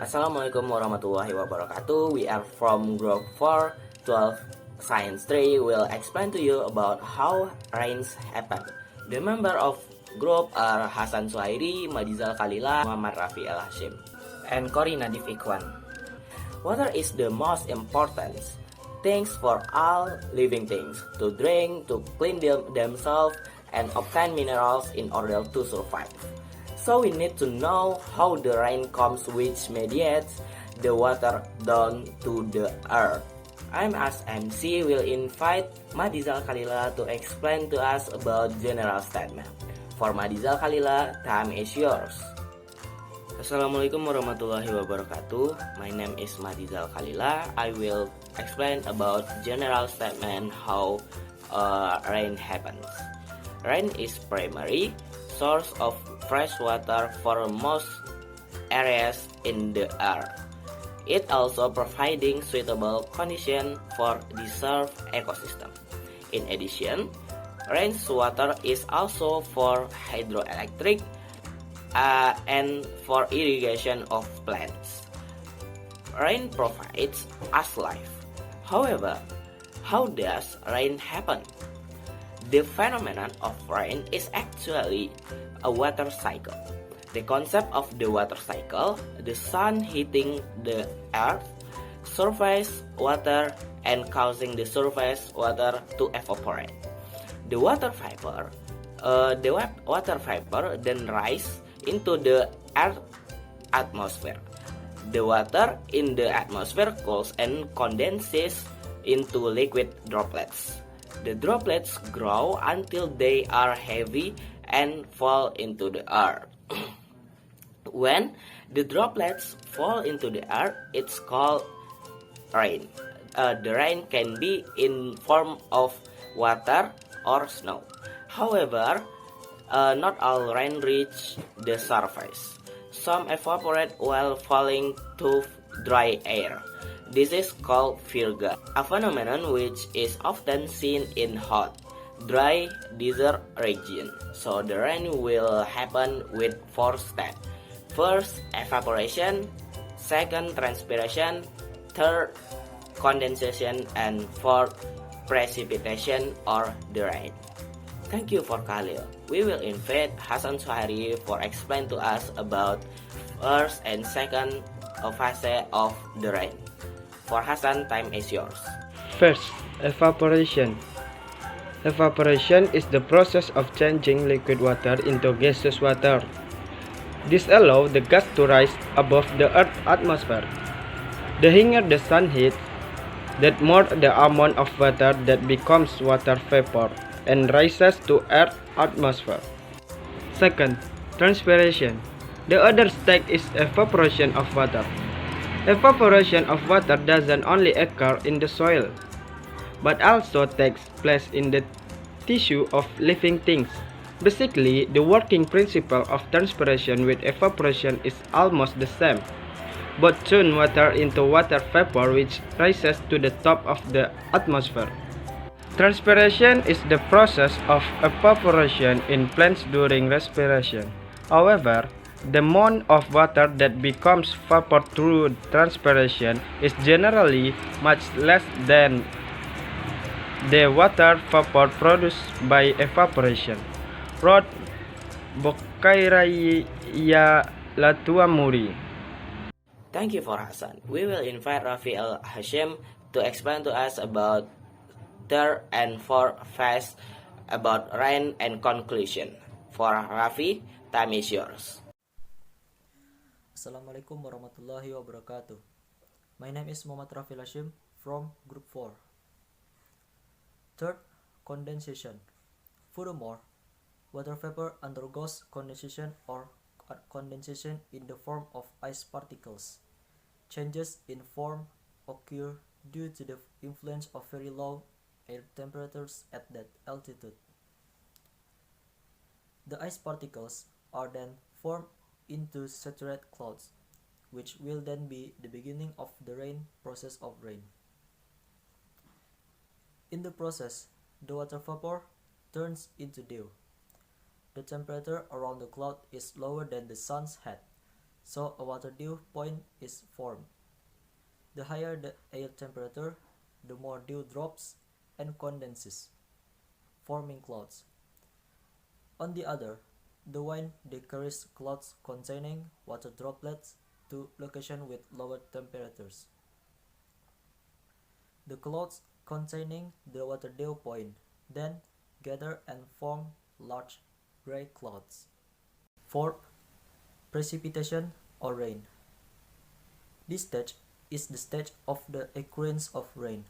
Assalamualaikum warahmatullahi wabarakatuh. We are from Group 4, 12 Science 3. Will explain to you about how rains happen. The member of group are Hasan Suhairi, Madizal Kalila, Muhammad Rafi El Hashim, and Korina Nadif Ikwan. Water is the most important things for all living things, to drink, to clean themselves, and obtain minerals in order to survive. So we need to know how the rain comes, which mediates the water down to the earth. I'm as MC will invite Madizal Kalila to explain to us about general statement. For Madizal Kalila, time is yours. Assalamualaikum warahmatullahi wabarakatuh. My name is Madizal Kalila. I will explain about general statement how rain happens. Rain is primary source of fresh water for most areas in the earth. It also providing suitable condition for deserved ecosystem. In addition, rainwater is also for hydroelectric and for irrigation of plants. Rain provides us life. However, how does rain happen? The phenomenon of rain is actually a water cycle. The concept of the water cycle, the sun hitting the earth, surface water and causing the surface water to evaporate. The water vapor then rise into the earth atmosphere. The water in the atmosphere cools and condenses into liquid droplets. The droplets grow until they are heavy and fall into the earth. When the droplets fall into the earth, it's called rain. The rain can be in form of water or snow. However, not all rain reach the surface. Some evaporate while falling to dry air. This is called virga, a phenomenon which is often seen in hot, dry desert region. So the rain will happen with 4 steps. First, evaporation. Second, transpiration. Third, condensation. And fourth, precipitation or the rain. Thank you for Khalil. We will invite Hasan Suhairi for explain to us about first and second phase of the rain. For Hasan, time is yours. First, evaporation. Evaporation is the process of changing liquid water into gaseous water. This allows the gas to rise above the Earth's atmosphere. The higher the sun heats, the more the amount of water that becomes water vapor and rises to Earth's atmosphere. Second, transpiration. The other step is evaporation of water. Evaporation of water doesn't only occur in the soil, but also takes place in the tissue of living things. Basically, the working principle of transpiration with evaporation is almost the same. Both turn water into water vapor which rises to the top of the atmosphere. Transpiration is the process of evaporation in plants during respiration. However, the amount of water that becomes vapor through transpiration is generally much less than the water vapor produced by evaporation. Rod Bokairaya Latuamuri. Thank you for Hasan. We will invite Rafi El Hashim to explain to us about third and fourth phase about rain and conclusion. For Rafi, time is yours. Assalamualaikum warahmatullahi wabarakatuh. My name is Muhammad Rafi Hashim from Group 4. Third, condensation. Furthermore, water vapor undergoes condensation or condensation in the form of ice particles. Changes in form occur due to the influence of very low air temperatures at that altitude. The ice particles are then formed into saturated clouds, which will then be the beginning of the rain process of rain. In the process, the water vapor turns into dew. The temperature around the cloud is lower than the sun's head, so a water dew point is formed. The higher the air temperature, the more dew drops and condenses, forming clouds. On the other, the wind carries clouds containing water droplets to locations with lower temperatures. The clouds containing the water dew point then gather and form large gray clouds. 4. Precipitation or rain. This stage is the stage of the occurrence of rain.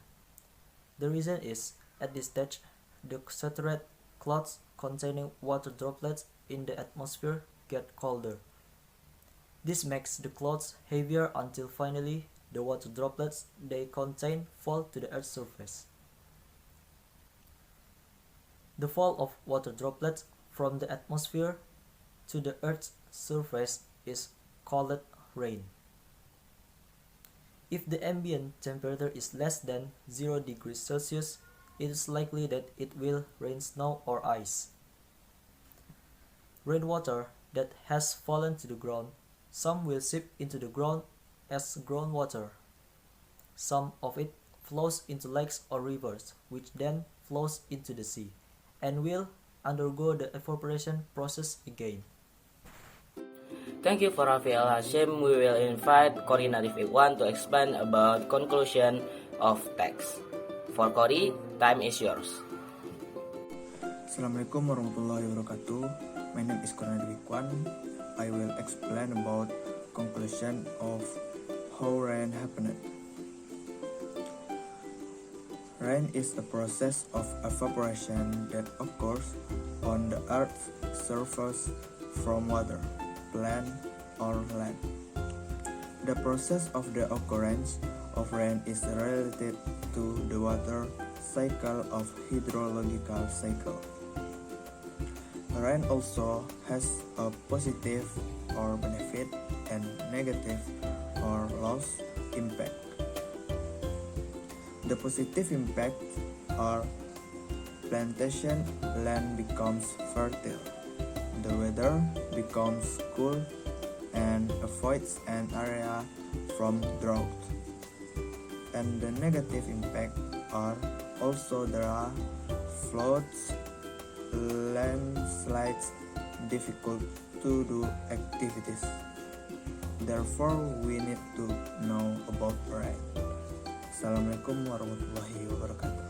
The reason is, at this stage, the saturated clouds containing water droplets in the atmosphere get colder. This makes the clouds heavier until finally the water droplets they contain fall to the Earth's surface. The fall of water droplets from the atmosphere to the Earth's surface is called rain. If the ambient temperature is less than 0 degrees Celsius, it is likely that it will rain snow or ice. Rainwater that has fallen to the ground, some will seep into the ground as groundwater. Some of it flows into lakes or rivers, which then flows into the sea, and will undergo the evaporation process again. Thank you for Rafael Hashim. We will invite Cory Narif-Ikhwan to explain about conclusion of text. For Cory, time is yours. Assalamualaikum warahmatullahi wabarakatuh. My name is Cory Narif-Ikhwan. I will explain about conclusion of how rain happened. Rain is a process of evaporation that occurs on the Earth's surface from water, land, or land. The process of the occurrence of rain is related to the water cycle of hydrological cycle. Rain also has a positive or benefit and negative or loss impact. The positive impact are plantation land becomes fertile, the weather becomes cool and avoids an area from drought. And the negative impact are also there are floods, landslides, difficult to do activities. Therefore, we need to know about rain. Assalamualaikum warahmatullahi wabarakatuh.